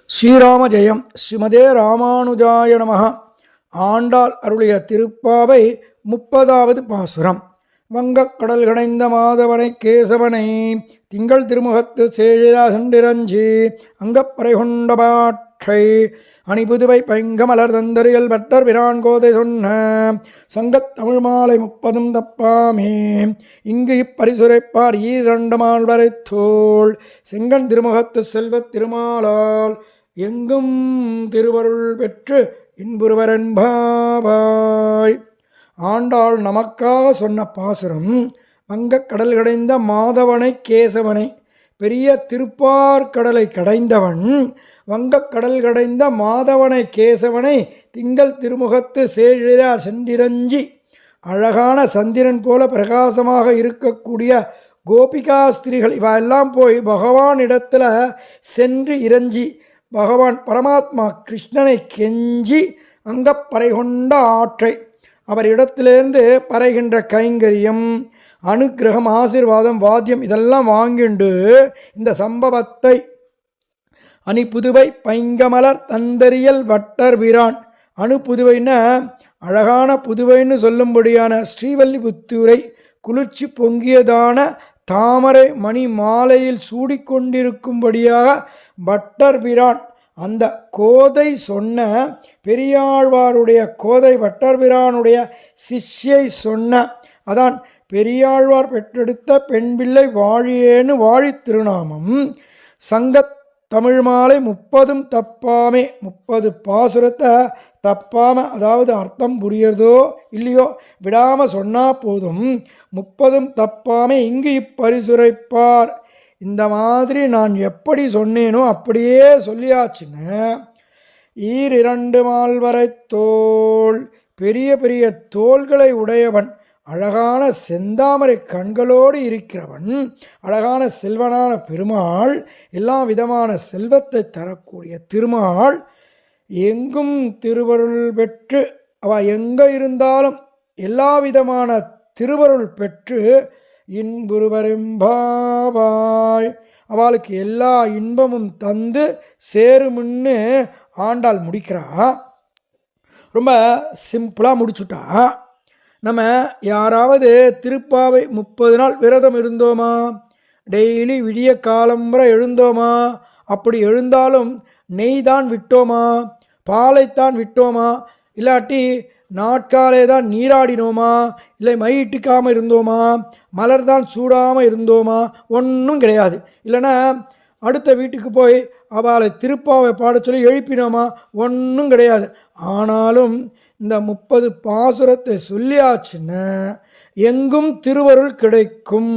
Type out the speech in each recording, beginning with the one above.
ஸ்ரீராம ஜெயம். ஸ்ரீமதே ராமானுஜாய நமஹ. ஆண்டாள் அருளிய திருப்பாவை 30வது பாசுரம். வங்கக் கடல் கடைந்த மாதவனை கேசவனை திங்கள் திருமுகத்து சேழிரா சண்டிரஞ்சி அங்கப்பறை கொண்ட பாற்றை அணிபுதுவை பைங்கமலர் தந்தரியல் பட்டர் பிரான் கோதை சொன்ன சங்கத் தமிழ் மாலை 30 தப்பாமே இங்கு இப்பரிசுரைப்பார் ஈரண்டமால் வரை தோள் செங்கன் திருமுகத்து செல்வத் திருமாலால் எங்கும் திருவருள் பெற்று இன்புறுவரென்பாவாய். ஆண்டாள் நமக்காக சொன்ன பாசுரம். வங்கக் கடல் கடைந்த மாதவனை கேசவனை, பெரிய திருப்பார்கடலை கடைந்தவன் வங்கக் கடல் கடைந்த மாதவனை கேசவனை திங்கள் திருமுகத்து சேழிரா சென்றிரஞ்சி, அழகான சந்திரன் போல பிரகாசமாக இருக்கக்கூடிய கோபிகா ஸ்திரீகள் இவெல்லாம் போய் பகவான் இடத்துல சென்று இறஞ்சி பகவான் பரமாத்மா கிருஷ்ணனை கெஞ்சி அங்கப்பறை கொண்ட ஆற்றை அவர் இடத்திலேருந்து பறைகின்ற கைங்கரியம், அனுக்கிரகம், ஆசீர்வாதம், வாத்தியம் இதெல்லாம் வாங்கிண்டு இந்த சம்பவத்தை அணிபுதுவை பைங்கமலர் தந்தரியல் வட்டர் பிரான். அணுப்புதுவைன்னா அழகான புதுவைன்னு சொல்லும்படியான ஸ்ரீவல்லிபுத்தூரை குளிர்ச்சி பொங்கியதான தாமரை மணி மாலையில் சூடிக்கொண்டிருக்கும்படியாக பட்டர் பிரான் அந்த கோதை சொன்ன பெரியாழ்வாருடைய கோதை பட்டர் பிரானுடைய சிஷ்யை சொன்ன, அதான் பெரியாழ்வார் பெற்றெடுத்த பெண் பிள்ளை வாழியேன்னு வாழி திருநாமம். சங்கத் தமிழ் மாலை 30 தப்பாமே, 30 பாசுரத்தை தப்பாம, அதாவது அர்த்தம் புரியறதோ இல்லையோ விடாமல் சொன்னால் போதும். 30 தப்பாமே இங்கு இப்பரிசுரைப்பார். இந்த மாதிரி நான் எப்படி சொன்னேனோ அப்படியே சொல்லியாச்சுன்னு. ஈரிரண்டு மால்வரை தோள், பெரிய பெரிய தோள்களை உடையவன், அழகான செந்தாமரை கண்களோடு இருக்கிறவன், அழகான செல்வனான பெருமாள், எல்லா விதமான செல்வத்தை தரக்கூடிய திருமால், எங்கும் திருவருள் பெற்று அவ எங்கே இருந்தாலும் எல்லா விதமான திருவருள் பெற்று இன்புறுவரெம்பாவாய், அவளுக்கு எல்லா இன்பமும் தந்து சேருமுன்னு ஆண்டாள் முடிக்கிறா. ரொம்ப சிம்பிளாக முடிச்சுட்டா. நம்ம யாராவது திருப்பாவை 30 நாள் விரதம் இருந்தோமா, டெய்லி விடிய காலம்புற எழுந்தோமா, அப்படி எழுந்தாலும் நெய் தான் விட்டோமா, பாலைத்தான் விட்டோமா, இல்லாட்டி நாட்காலே தான் நீராடினோமா, இல்லை மையிட்டுக்காமல் இருந்தோமா, மலர் தான் சூடாமல் இருந்தோமா, ஒன்றும் கிடையாது. இல்லைன்னா அடுத்த வீட்டுக்கு போய் அவளை திருப்பாவை பாட சொல்லி எழுப்பினோமா, ஒன்றும் கிடையாது. ஆனாலும் இந்த 30 பாசுரத்தை சொல்லியாச்சுன்னா எங்கும் திருவருள் கிடைக்கும்.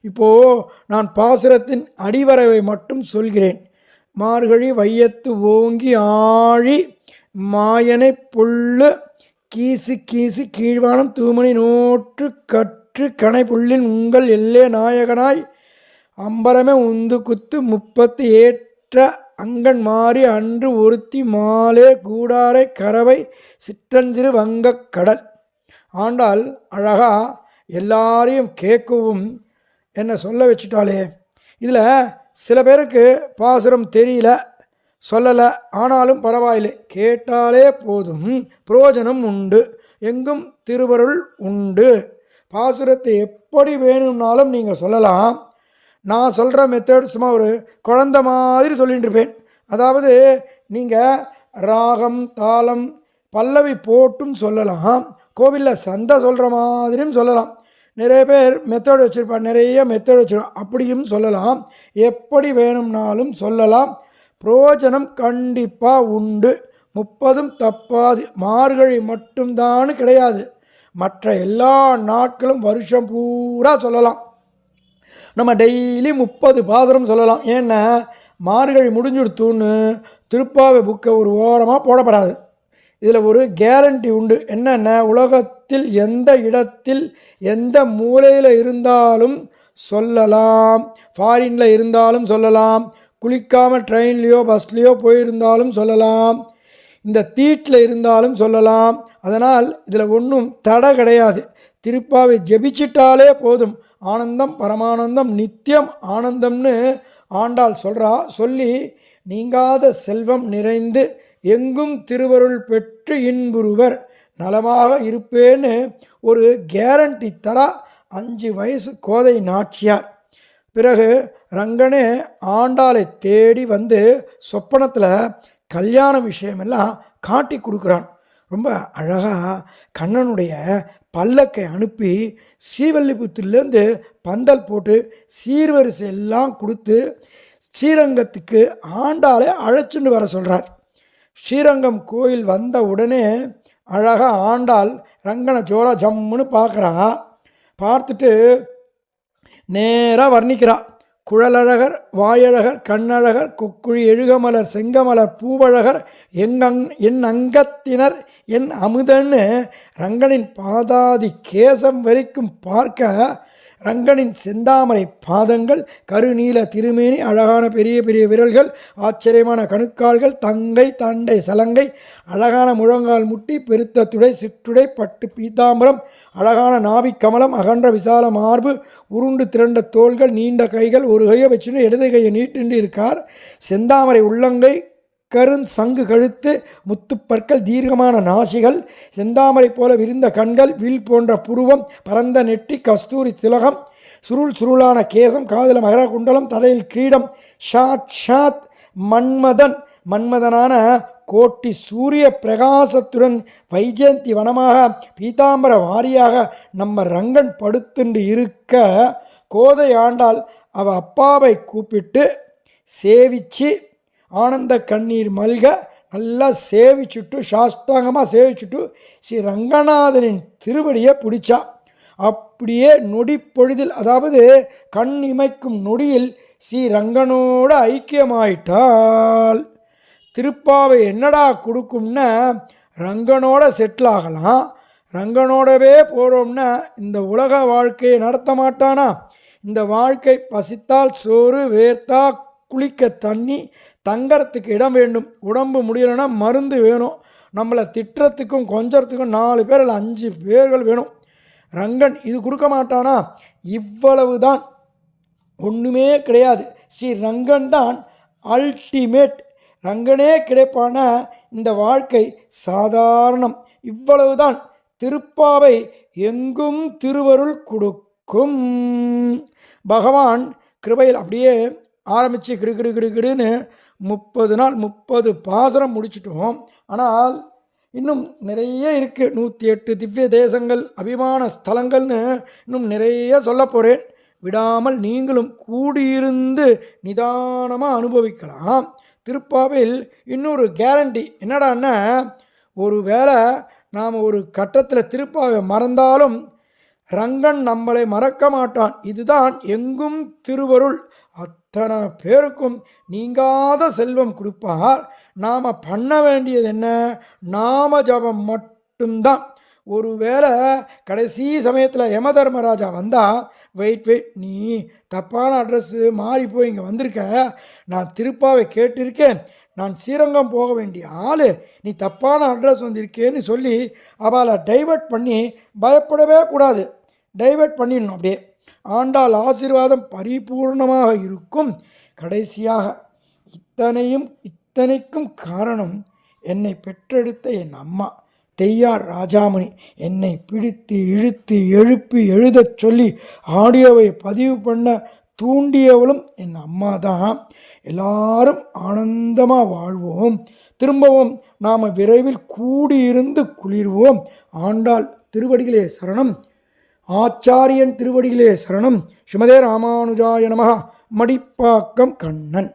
இப்போது நான் பாசுரத்தின் அடிவரவை மட்டும் சொல்கிறேன். மார்கழி வையத்து ஓங்கி ஆழி மாயனை புல்லு கீசு கீசு கீழ்வானம் தூமணி நோற்று கற்று கனை புல்லின் உங்கள் எல்லே நாயகனாய் அம்பரமே உந்து குத்து 30 ஏற்ற அங்கன் மாறி அன்று ஒருத்தி மாலே கூடாரை கரவை சிற்றஞ்சிறு வங்கக் கடல். ஆண்டாள் அழகா எல்லாரையும் கேட்கவும் என்ன சொல்ல வச்சுட்டாலே. இதில் சில பேருக்கு பாசுரம் தெரியல, சொல்லலை, ஆனாலும் பரவாயில்லை, கேட்டாலே போதும், பிரயோஜனம் உண்டு, எங்கும் திருவருள் உண்டு. பாசுரத்தை எப்படி வேணும்னாலும் நீங்கள் சொல்லலாம். நான் சொல்கிற மெத்தட் சும்மா ஒரு குழந்த மாதிரி சொல்லிட்டு இருப்பேன். அதாவது நீங்கள் ராகம் தாளம் பல்லவி போட்டும் சொல்லலாம், கோவிலில் சந்தை சொல்கிற மாதிரியும் சொல்லலாம். நிறைய பேர் மெத்தட் வச்சுருப்பார், நிறைய மெத்தட் வச்சுருப்பார், அப்படியும் சொல்லலாம். எப்படி வேணும்னாலும் சொல்லலாம், பிரயோஜனம் கண்டிப்பாக உண்டு. 30 தப்பாது. மார்கழி மட்டும்தான் கிடையாது, மற்ற எல்லா நாட்களும் வருஷம் பூரா சொல்லலாம். நம்ம டெய்லி 30 பாசுரம் சொல்லலாம். ஏன்னா மார்கழி முடிஞ்சுடுத்துன்னு திருப்பாவை புக்கை ஒரு ஓரமாக போடப்படாது. இதில் ஒரு கேரண்டி உண்டு. என்னென்ன, உலகத்தில் எந்த இடத்தில் எந்த மூலையில் இருந்தாலும் சொல்லலாம், ஃபாரினில் இருந்தாலும் சொல்லலாம், குளிக்காமல் ட்ரெயின்லேயோ பஸ்லேயோ போயிருந்தாலும் சொல்லலாம், இந்த தீட்டில் இருந்தாலும் சொல்லலாம். அதனால் இதில் ஒன்றும் தடை கிடையாது. திருப்பாவை ஜெபிச்சிட்டாலே போதும், ஆனந்தம் பரமானந்தம் நித்தியம் ஆனந்தம்னு ஆண்டாள் சொல்கிறா. சொல்லி நீங்காத செல்வம் நிறைந்து எங்கும் திருவருள் பெற்று இன்புறுவர், நலமாக இருப்பேன்னு ஒரு கேரண்டி தரா 5 வயசு கோதை நாச்சியார். பிறகு ரங்கனே ஆண்டாளை தேடி வந்து சொப்பனத்தில் கல்யாண விஷயமெல்லாம் காட்டி கொடுக்குறான். ரொம்ப அழகாக கண்ணனுடைய பல்லக்கை அனுப்பி ஸ்ரீவல்லிபுத்தூர்லேருந்து பந்தல் போட்டு சீர்வரிசை எல்லாம் கொடுத்து ஸ்ரீரங்கத்துக்கு ஆண்டாளை அழைச்சிட்டு வர சொல்கிறார். ஸ்ரீரங்கம் கோயில் வந்த உடனே அழகாக ஆண்டாள் ரங்கனை ஜோரா ஜம்முன்னு பார்க்குறா. பார்த்துட்டு நேராக வர்ணிக்கிறா. குழலழகர், வாயழகர், கண்ணழகர், கொக்குழி, எழுகமலர், செங்கமலர், பூவழகர், என் அங்கத்தினர், என் அமுதன்னு ரங்கனின் பாதாதி கேசம் வரைக்கும் பார்க்க ரங்கனின் செந்தாமரை பாதங்கள், கருநீல திருமேனி, அழகான பெரிய பெரிய விரல்கள், ஆச்சரியமான கணுக்கால்கள், தங்கை தண்டை சலங்கை, அழகான முழங்கால் முட்டி, பெருத்த துடை, சிற்றுடை, பட்டு பீதாம்பரம், அழகான நாபிக் கமலம், அகன்ற விசால மார்பு, உருண்டு திரண்ட தோள்கள், நீண்ட கைகள், ஒரு கையை வச்சுன்னு இடது கையை நீட்டுண்டு இருக்கார். செந்தாமரை உள்ளங்கை, சங்கு கழுத்து, முத்துப்பற்கள், தீர்க்கமான நாசிகள், செந்தாமரை போல விரிந்த கண்கள், வில் போன்ற புருவம், பரந்த நெற்றி, கஸ்தூரி திலகம், சுருளான கேசம், காதில் மகர குண்டலம், தலையில் கிரீடம், ஷாத் மன்மதனான கோட்டி சூரிய பிரகாசத்துடன் வைஜெயந்தி வனமாக பீதாம்பர வாரியாக நம்ம ரங்கன் படுத்துண்டு இருக்க கோதை ஆண்டாள் அவ அப்பாவை கூப்பிட்டு சேவிச்சு ஆனந்த கண்ணீர் மல்க நல்லா சேவிச்சுட்டு சாஷ்டாங்கமாக சேவிச்சுட்டு ஸ்ரீ ரங்கநாதனின் திருவடியை பிடிச்சா. அப்படியே நொடி பொழுதில், அதாவது கண் இமைக்கும் நொடியில் ஸ்ரீ ரங்கனோட ஐக்கியமாயிட்டால் திருப்பாவை என்னடா கொடுக்கும்னா ரங்கனோட செட்டில் ஆகலாம். ரங்கனோடவே போகிறோம்னா இந்த உலக வாழ்க்கையை நடத்த மாட்டானா? இந்த வாழ்க்கை பசித்தால் சோறு, வேர்த்தா குளிக்க தண்ணி, தங்கறதுக்கு இடம் வேண்டும், உடம்பு முடியலைன்னா மருந்து வேணும், நம்மளை திட்டுறதுக்கும் கொஞ்சறதுக்கும் 4 பேர் இல்லை 5 பேர்கள் வேணும். ரங்கன் இது கொடுக்க மாட்டானா? இவ்வளவு தான், ஒன்றுமே கிடையாது. ஸ்ரீ ரங்கன் தான் அல்டிமேட். ரங்கனே கிடைப்பான இந்த வாழ்க்கை சாதாரணம். இவ்வளவுதான். திருப்பாவை எங்கும் திருவருள் கொடுக்கும். பகவான் கிருபையில் அப்படியே ஆரம்பித்து கிடுன்னு 30 நாள் 30 பாசனம் முடிச்சிட்டோம். ஆனால் இன்னும் நிறைய இருக்குது. 108 திவ்ய தேசங்கள், அபிமான ஸ்தலங்கள்னு இன்னும் நிறைய சொல்ல போகிறேன். விடாமல் நீங்களும் கூடியிருந்து நிதானமாக அனுபவிக்கலாம். திருப்பாவில் இன்னொரு கேரண்டி என்னடான்னா, ஒரு வேளை நாம் ஒரு கட்டத்தில் திருப்பாவை மறந்தாலும் ரங்கன் நம்மளை மறக்க மாட்டான். இதுதான் எங்கும் திருவருள். அத்தனை பேருக்கும் நீங்காத செல்வம் கொடுப்பார். நாம் பண்ண வேண்டியது என்ன? நாம ஜபம் மட்டும்தான். ஒருவேளை கடைசி சமயத்தில் யம தர்மராஜா வந்தால், வெயிட் நீ தப்பான அட்ரஸ்ஸு மாறி போய் இங்கே வந்திருக்க, நான் திருப்பாவை கேட்டிருக்கேன், நான் ஸ்ரீரங்கம் போக வேண்டிய ஆள், நீ தப்பான அட்ரஸ் வந்திருக்கேன்னு சொல்லி அவளை டைவர்ட் பண்ணி பயப்படவே கூடாது. டைவர்ட் பண்ணிடணும். அப்படியே ஆண்டாள் ஆசீர்வாதம் பரிபூர்ணமாக இருக்கும். கடைசியாக இத்தனைக்கும் காரணம் என்னை பெற்றெடுத்த என் அம்மா தெய்யார் ராஜாமணி. என்னை பிடித்து இழுத்து எழுப்பி எழுதச் சொல்லி ஆடியோவை பதிவு பண்ண தூண்டியவளும் என் அம்மா தான். எல்லாரும் ஆனந்தமாக வாழ்வோம். திரும்பவும் நாம் விரைவில் கூடியிருந்து குளிர்வோம். ஆண்டாள் திருவடிகளே சரணம். ஆச்சாரியன் திருவடிகளே சரணம். ஸ்ரீமதே ராமானுஜாய நமஹ. மடிப்பாக்கம் கண்ணன்.